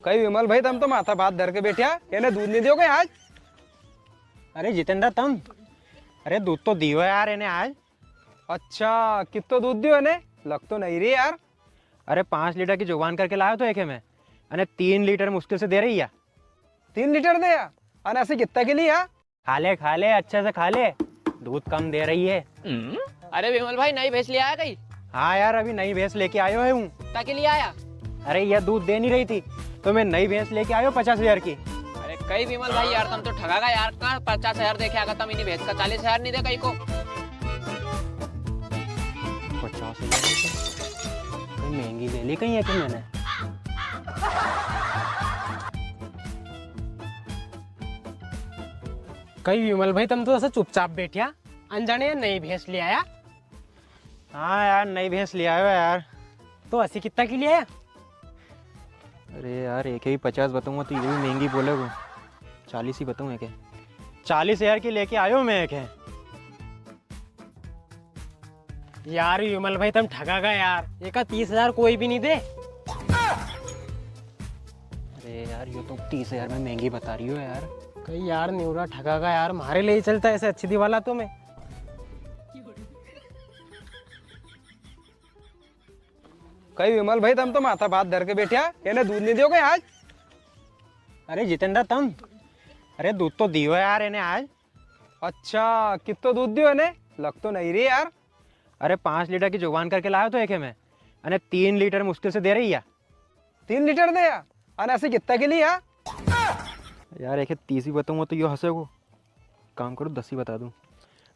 कई विमल भाई तुम तो माथा बात धर के बैठा कहने दूध नहीं दोगे आज। अरे जितेंद्र तुम, अरे दूध तो दियो यार इन्हें आज। अच्छा कितो दूध दियो ने, लग तो नहीं रही यार। अरे 5 लीटर की जुबान करके लाया तो एक में, अने 3 लीटर मुश्किल से दे रही है। 3 लीटर दे या अने ऐसे कितना के लिए? खा ले अच्छे से खा ले, दूध कम दे रही है। अरे विमल भाई नई भैंस ले आया कहीं? हाँ यार अभी नई भैंस लेके आयो है हूँ। ताकि ले आया? अरे यह दूध दे नहीं रही थी तो मैं नई भैंस लेके आयो 50,000 की। अरे कई विमल भाई यार तुम तो ठगा गया यार। कहाँ 50,000 देखे आगा तुम इन्हीं भैंस का 40,000 नहीं दे कहीं को। 50,000 महंगी ले ली कहीं है कि मैंने। कई विमल भाई तुम तो ऐसा चुपचाप बैठिया, अनजाने नई भैंस ले आया। हाँ यार नई भैंस ले आयो यार। तो 80 कितना की ले आया? अरे यार एक ही 50 बताऊंगा तो ये भी महंगी बोलोगे। 40 ही बताऊँ एक 40,000 की लेके आयो मैं एक है। यार विमल भाई तुम ठगा गए यार, एक 30,000 कोई भी नहीं दे। अरे यार ये तो 30,000 में महंगी बता रही हो यार। कई यार न्यूरा ठगा गया यार, हमारे लिए ही चलता है ऐसे अच्छी दिवाला तो मैं। कई विमल भाई तुम तो माथा बात धर के बैठा कहने दूध नहीं दोगे आज। अरे जितेंद्र तुम, अरे दूध तो दियो यार इन्हें आज। अच्छा कितो दूध दियो ने, लग तो नहीं रही यार। अरे 5 लीटर की जुबान करके लाया तो एक में, अने 3 लीटर मुश्किल से दे रही है। 3 लीटर दे या अने ऐसे कितना के लिए? यार एक 30 ही बताऊंगा तो ये हंसे को। काम करो 10 ही बता दूं।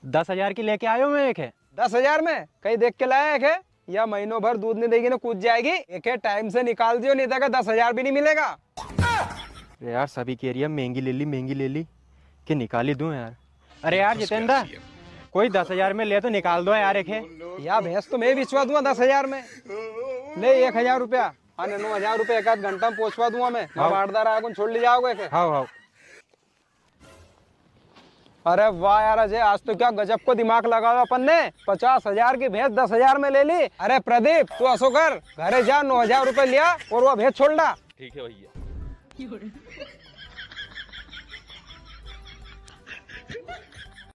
10,000 की लेके आयो मैं एक है। 10,000 में कहीं देख के लाया एक है, या महीनों भर दूध नहीं देगी ना कूद जाएगी। एक है टाइम से निकाल दियो नहीं तो 10,000 भी नहीं मिलेगा। यार सभी कह रही है महंगी ले ली कि निकाल ही दूं यार। अरे यार जितेंद्र कोई 10,000 में ले तो निकाल दो यार एक है। या भैंस तो मैं बिचवा दूंगा 10,000 में। ले 1,000 रुपया अने 9,000 रुपया एक आध घंटा में पहुंचवा दूंगा मैं। बारदार आगुन छोड़ ले जाओगे के? हाँ। अरे वाह यार अजय, आज तो क्या गजब को दिमाग लगाओ अपन ने। 50,000 की भैंस 10,000 में ले ली। अरे प्रदीप तू असो कर, घरे जा 9,000 रुपए लिया और वो भैंस छोड़ दा। ठीक है भैया।